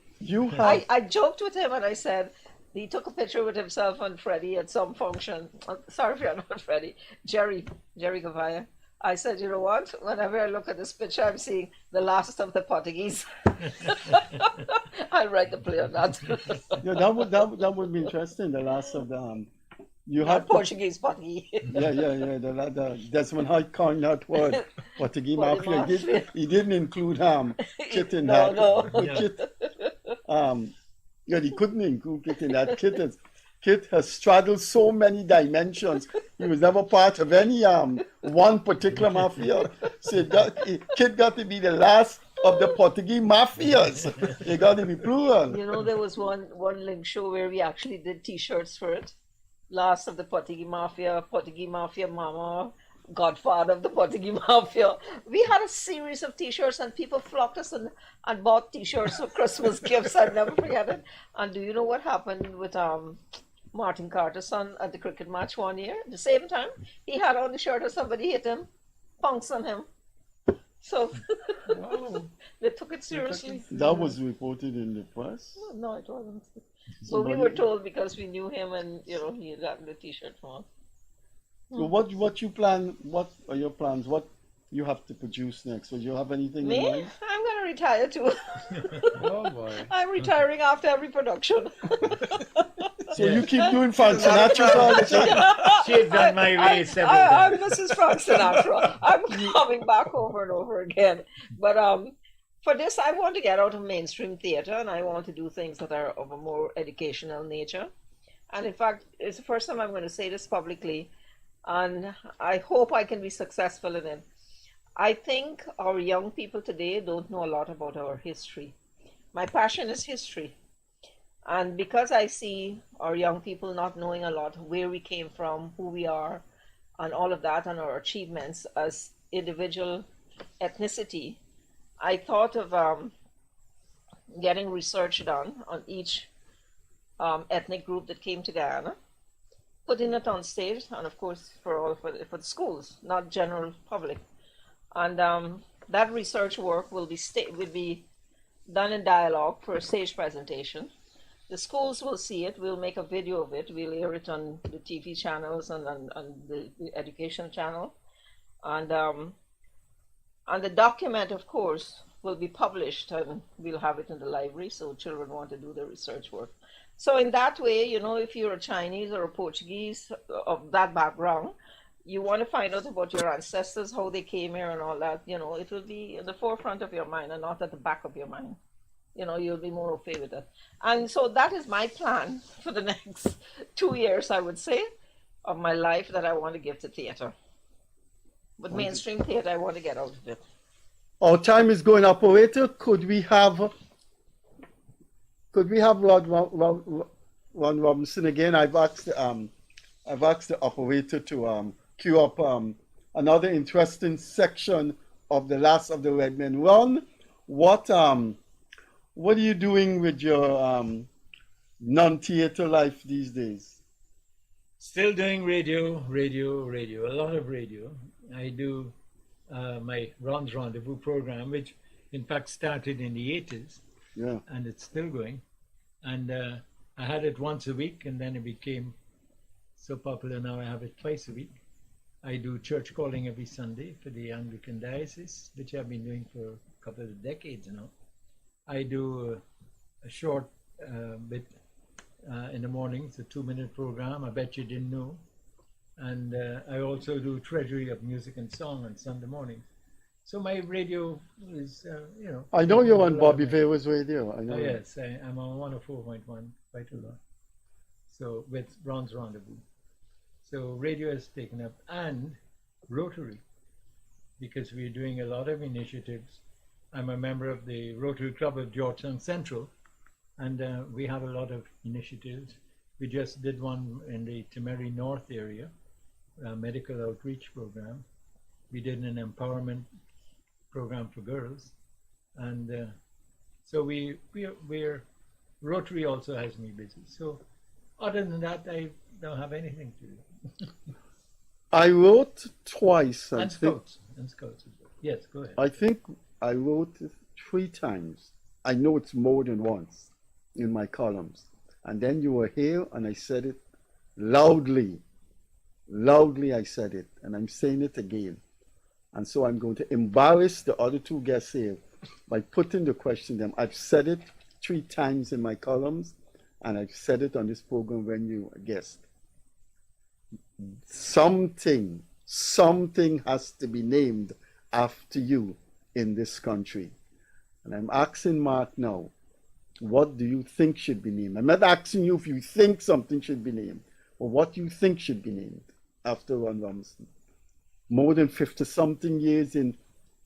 I joked with him and I said, he took a picture with himself and Freddie at some function. Sorry if you're not Freddie. Jerry Gavaya. I said, you know what? Whenever I look at this picture, I'm seeing the last of the Portuguese. I'll write the play on that. Yeah, that would be interesting. The last of the you Not have Portuguese. The Desmond Hyde coined that word, Portuguese mafia. He didn't include Kit in that. No. Kit, he couldn't include Kit in that. Kit has straddled so many dimensions. He was never part of any one particular mafia. So Kit got to be the last of the Portuguese mafias. They got to be plural. You know, there was one link show where we actually did T-shirts for it. Last of the Portuguese Mafia Mama, Godfather of the Portuguese Mafia. We had a series of T-shirts and people flocked us and bought T-shirts for Christmas gifts. I'll never forget it. And do you know what happened with Martin Carter's son at the cricket match one year? At the same time, he had on the shirt and somebody hit him, punks on him. So they took it seriously. That was reported in the press? No, it wasn't. So we were told because we knew him and, you know, he got the T-shirt from us. So what you plan, what are your plans? What you have to produce next? Will you have anything in Me? mind? I'm going to retire too. Oh boy. I'm retiring after every production. So you keep doing Frank Sinatra all the time? She's done my way several I'm times. Mrs. Frank Sinatra. I'm coming back over and over again. But for this, I want to get out of mainstream theater and I want to do things that are of a more educational nature. And in fact, it's the first time I'm going to say this publicly, and I hope I can be successful in it. I think our young people today don't know a lot about our history. My passion is history. And because I see our young people not knowing a lot where we came from, who we are, and all of that, and our achievements as individual ethnicity, I thought of getting research done on each ethnic group that came to Guyana, putting it on stage, and of course for the schools, not general public. And that research work will be done in dialogue for a stage presentation. The schools will see it. We'll make a video of it. We'll air it on the TV channels and the education channel, and the document, of course, will be published, and we'll have it in the library so children want to do the research work. So in that way, you know, if you're a Chinese or a Portuguese of that background, you want to find out about your ancestors, how they came here and all that, you know, it will be in the forefront of your mind and not at the back of your mind. You know, you'll be more okay with it. And so that is my plan for the next 2 years, I would say, of my life that I want to give to theater. But mainstream theater, I want to get out of it. Our time is going, operator. Could we have Ron Robinson again? I've asked the operator to queue up another interesting section of the last of the Red Men. Ron, what are you doing with your non-theater life these days? Still doing radio, a lot of radio. I do my Ron's Rendezvous program, which in fact started in the 80s. Yeah. And it's still going. And I had it once a week, and then it became so popular now I have it twice a week. I do church calling every Sunday for the Anglican Diocese, which I've been doing for a couple of decades now. I do a short bit in the morning. It's a 2-minute program. I bet you didn't know. And I also do Treasury of Music and Song on Sunday mornings. So my radio is, I know you're on Bobby Vera's radio. I know. Oh, yes, I'm on 104.1 quite a lot. So with Bronze Rendezvous. So radio is taken up, and Rotary, because we're doing a lot of initiatives. I'm a member of the Rotary Club of Georgetown Central, and we have a lot of initiatives. We just did one in the Timeri North area, a medical outreach program. We did an empowerment program for girls, and so we're Rotary also has me busy. So other than that, I don't have anything to do. I wrote twice. And Scouts as well. Yes, go ahead. I think I wrote 3 times. I know it's more than once in my columns. And then you were here and I said it loudly. Loudly I said it, and I'm saying it again. And so I'm going to embarrass the other 2 guests here by putting the question to them. I've said it 3 times in my columns, and I've said it on this program when you guest. Something has to be named after you in this country. And I'm asking Mark now, what do you think should be named? I'm not asking you if you think something should be named, but what you think should be named after Ron Robinson. More than 50-something years in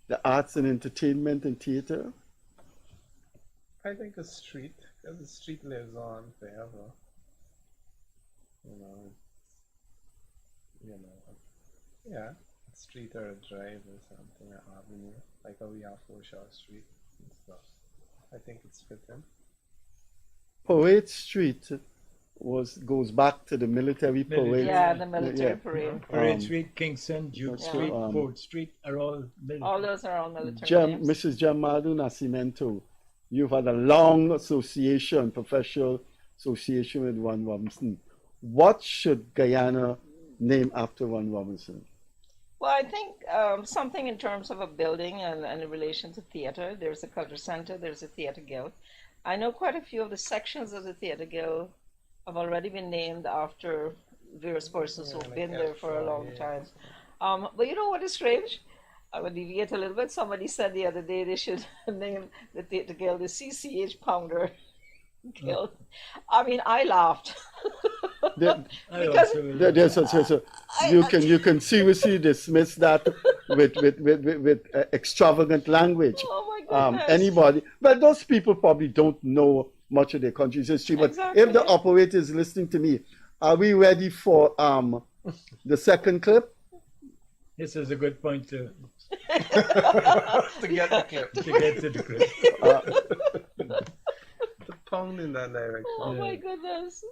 the arts and entertainment and theater. I think a street, because the street lives on forever. Yeah, a street or a drive or something, an avenue, like how we have Foreshore Street and stuff. I think it's fitting. Parade Street goes back to the military parade. Yeah, the military parade. Parade Street, Kingston, Duke Street, Ford Street are all military. All those are all military names. Mrs. Gem-Madho-Nascimento, you've had a long association, professional association with Ron Robinson. What should Guyana name after Ron Robinson? Well, I think something in terms of a building and in relation to theater. There's a culture center, there's a theater guild. I know quite a few of the sections of the theater guild have already been named after various persons who've been there for a long time. But you know what is strange? I would deviate a little bit. Somebody said the other day they should name the theater guild the CCH Pounder Guild. I mean, I laughed. You can seriously dismiss that with extravagant language. Oh my goodness. Anybody, but those people probably don't know much of their country's history. But if the operator is listening to me, are we ready for the second clip? This is a good point to get the clip. To get to the clip. The pound in that direction. Oh my goodness.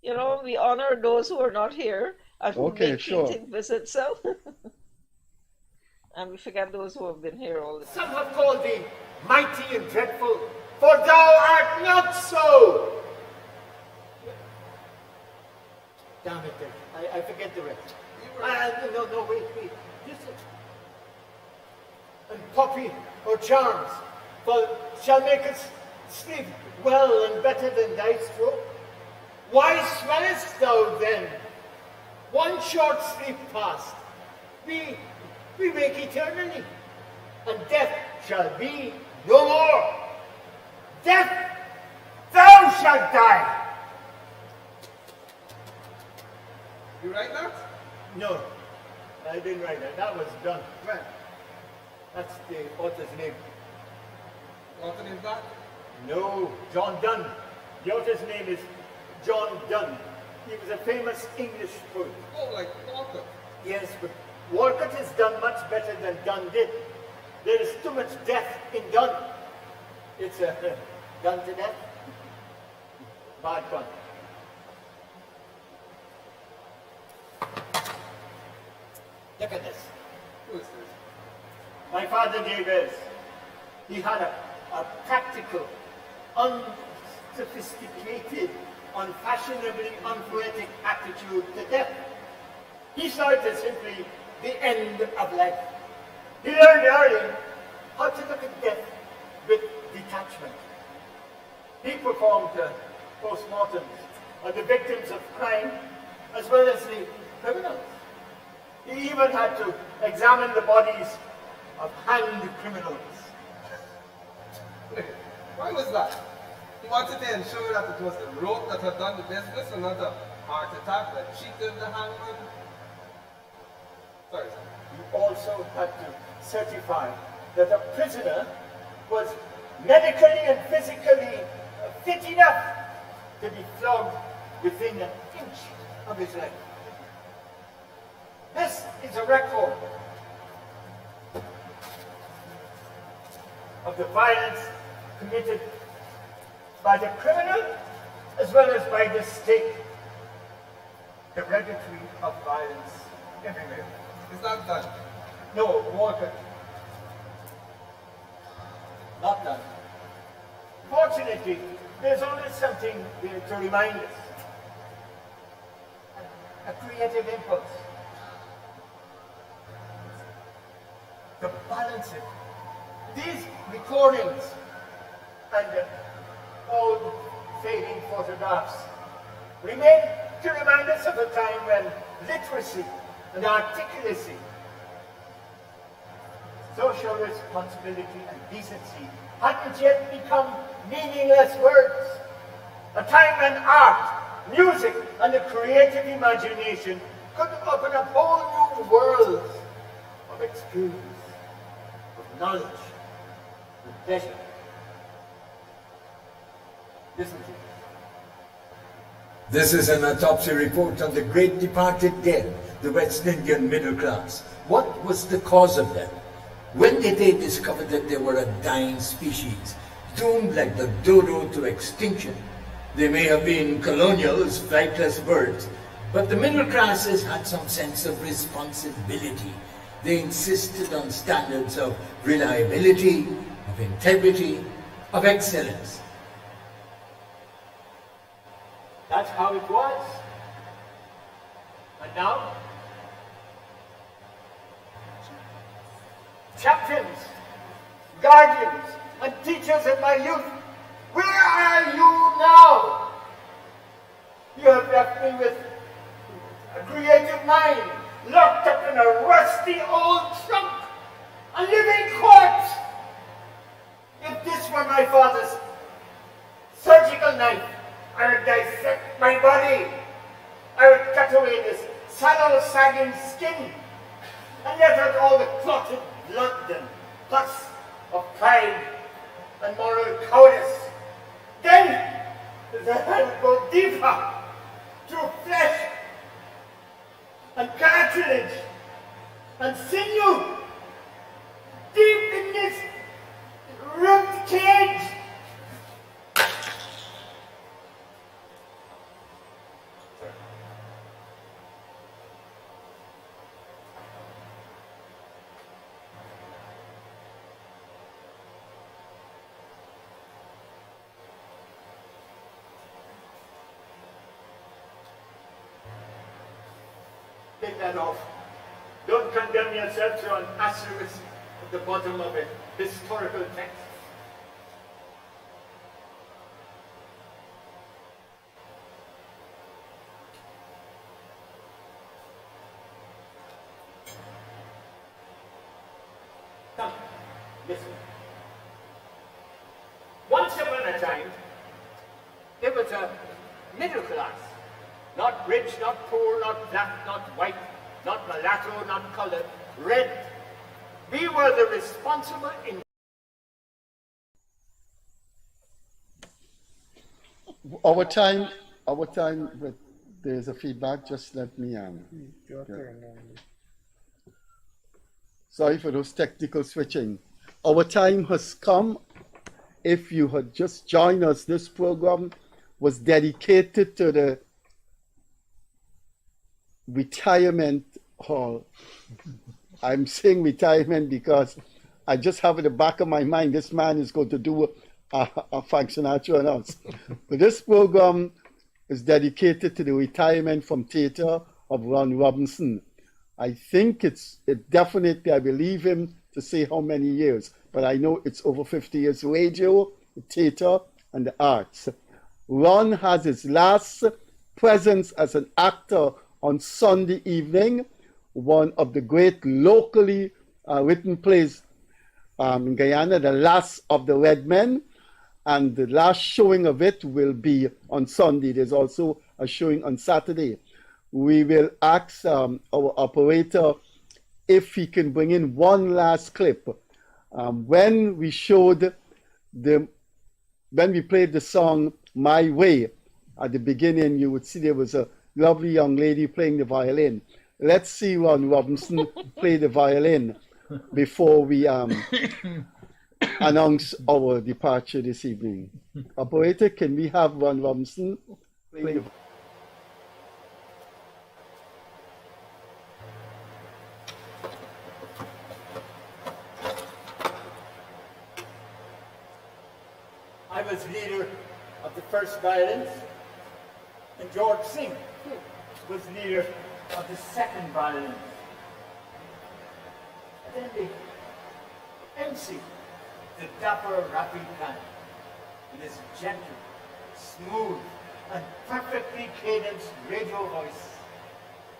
You know, we honor those who are not here and who make fleeting visits, so. And we forget those who have been here all the time. Some have called thee mighty and dreadful, for thou art not so. Damn it, I forget the rest. No, wait. Listen. And poppy or charms, for shall make us sleep well and better than thy stroke. Why swellest thou then? One short sleep past, we wake eternally, and death shall be no more. Death, thou shalt die. You write that? No, I didn't write that. That was done. Well, that's the author's name. Author name that? No, John Donne. The author's name is John Donne. He was a famous English poet. Oh, like Walcott. Yes, but Walcott has done much better than Donne did. There is too much death in Donne. It's done to death. Bad one. Look at this. Who is this? My father Davis. He had a practical, unsophisticated, unfashionably unpoetic attitude to death. He saw it as simply the end of life. He learned early how to look at death with detachment. He performed post-mortems on the victims of crime as well as the criminals. He even had to examine the bodies of hanged criminals. Why was that? He wanted to ensure that it was the rope that had done the business and not a heart attack that cheated the hangman. Sorry, sir. You also had to certify that the prisoner was medically and physically fit enough to be flogged within an inch of his life. This is a record of the violence committed by the criminal as well as by the state. The registry of violence everywhere. Is that done? No, Walker. Not done. Fortunately, there's always something there to remind us. A creative impulse. To balance it. These recordings and old fading photographs remain to remind us of a time when literacy and articulacy, social responsibility and decency hadn't yet become meaningless words. A time when art, music and the creative imagination could open up whole new worlds of experience, of knowledge, of pleasure. Listen to me. This is an autopsy report on the great departed dead, the West Indian middle class. What was the cause of death? When did they discover that they were a dying species, doomed like the dodo to extinction? They may have been colonials, flightless birds, but the middle classes had some sense of responsibility. They insisted on standards of reliability, of integrity, of excellence. That's how it was. And now, champions, guardians, and teachers of my youth, where are you now? You have left me with a creative mind, locked up in a rusty old trunk, a living corpse. If this were my father's surgical knife, I would dissect my body. I would cut away this sallow, sagging skin and let out all the clotted blood and pus of pride and moral cowardice. Then the hand would go deeper through flesh and cartilage and sinew, deep in this ripped cage. Take that off. Don't condemn yourself to an asterisk at the bottom of a historical text. Come, listen. Once upon a time, there was a middle class. Not rich, not poor, not black, not white, not mulatto, not colored, red. We were the responsible in our time, but there's a feedback, just let me sorry for those technical switching. Our time has come. If you had just joined us, this program was dedicated to the retirement hall. I'm saying retirement because I just have in the back of my mind this man is going to do a function on us. But this program is dedicated to the retirement from theatre of Ron Robinson. I think it definitely, I believe him to say how many years, but I know it's over 50 years radio, theatre, and the arts. Ron has his last presence as an actor on Sunday evening, one of the great locally written plays in Guyana, the last of the Red Men. And the last showing of it will be on Sunday. There's also a showing on Saturday. We will ask our operator if he can bring in one last clip. When we played the song My Way at the beginning, you would see there was a lovely young lady playing the violin. Let's see Ron Robinson play the violin before we announce our departure this evening. Operator, can we have Ron Robinson play the I was leader of the first violence, and George Singh was leader of the second violence. And then the MC, the dapper Rafi Khan, in his gentle, smooth, and perfectly cadenced radio voice,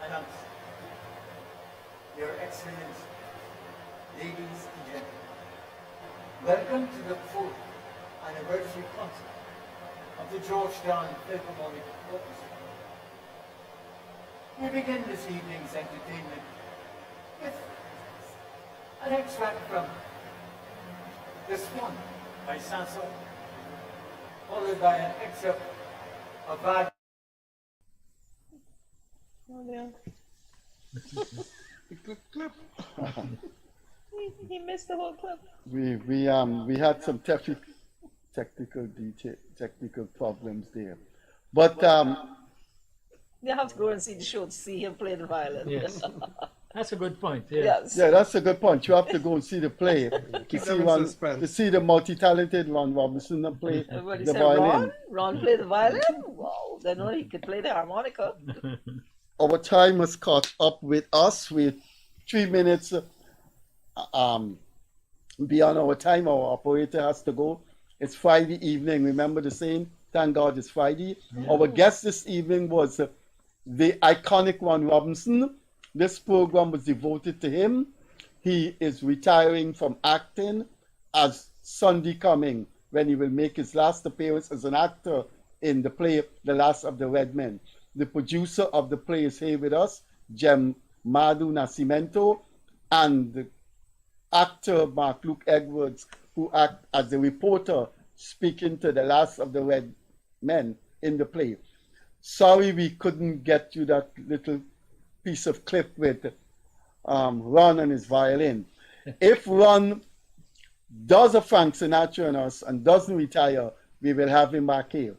announced, Your Excellency, ladies and gentlemen, welcome to the 4th anniversary concert of the Georgetown Philharmonic Orchestra. We begin this evening's entertainment with an extract from This One by Sanson, followed by an excerpt of Wagner. Clip. He missed the whole clip. We had some technical problems there, but you have to go and see the show to see him play the violin. Yes. That's a good point. Yeah. Yes. Yeah, that's a good point. You have to go and see the play to see the multi-talented Ron Robinson play Everybody the said, violin. Ron play the violin? Wow, they know he could play the harmonica. Our time has caught up with us. We're 3 minutes beyond our time. Our operator has to go. It's Friday evening. Remember the saying, thank God it's Friday. Yeah. Our guest this evening was the iconic Ron Robinson. This program was devoted to him. He is retiring from acting as Sunday coming, when he will make his last appearance as an actor in the play The Last of the Red Men. The producer of the play is here with us, Gem-Madho-Nascimento, and the actor Mark-Luke Edwards, who act as the reporter speaking to The Last of the Red Men in the play. Sorry we couldn't get you that little piece of clip with Ron and his violin. If Ron does a Frank Sinatra on us and doesn't retire, we will have him back here.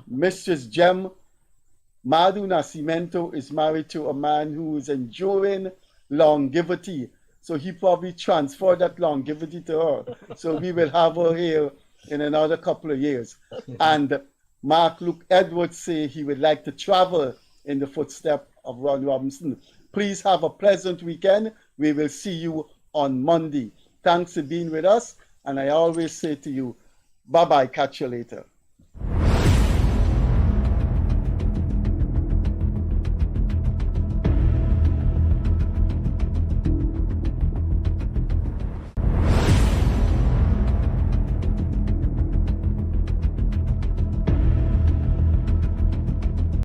Mistress Gem-Madho-Nascimento is married to a man who is enduring longevity. So he probably transferred that longevity to her. So we will have her here in another couple of years. And Mark-Luke Edwards say he would like to travel in the footsteps of Ron Robinson. Please have a pleasant weekend. We will see you on Monday. Thanks for being with us. And I always say to you, bye-bye, catch you later.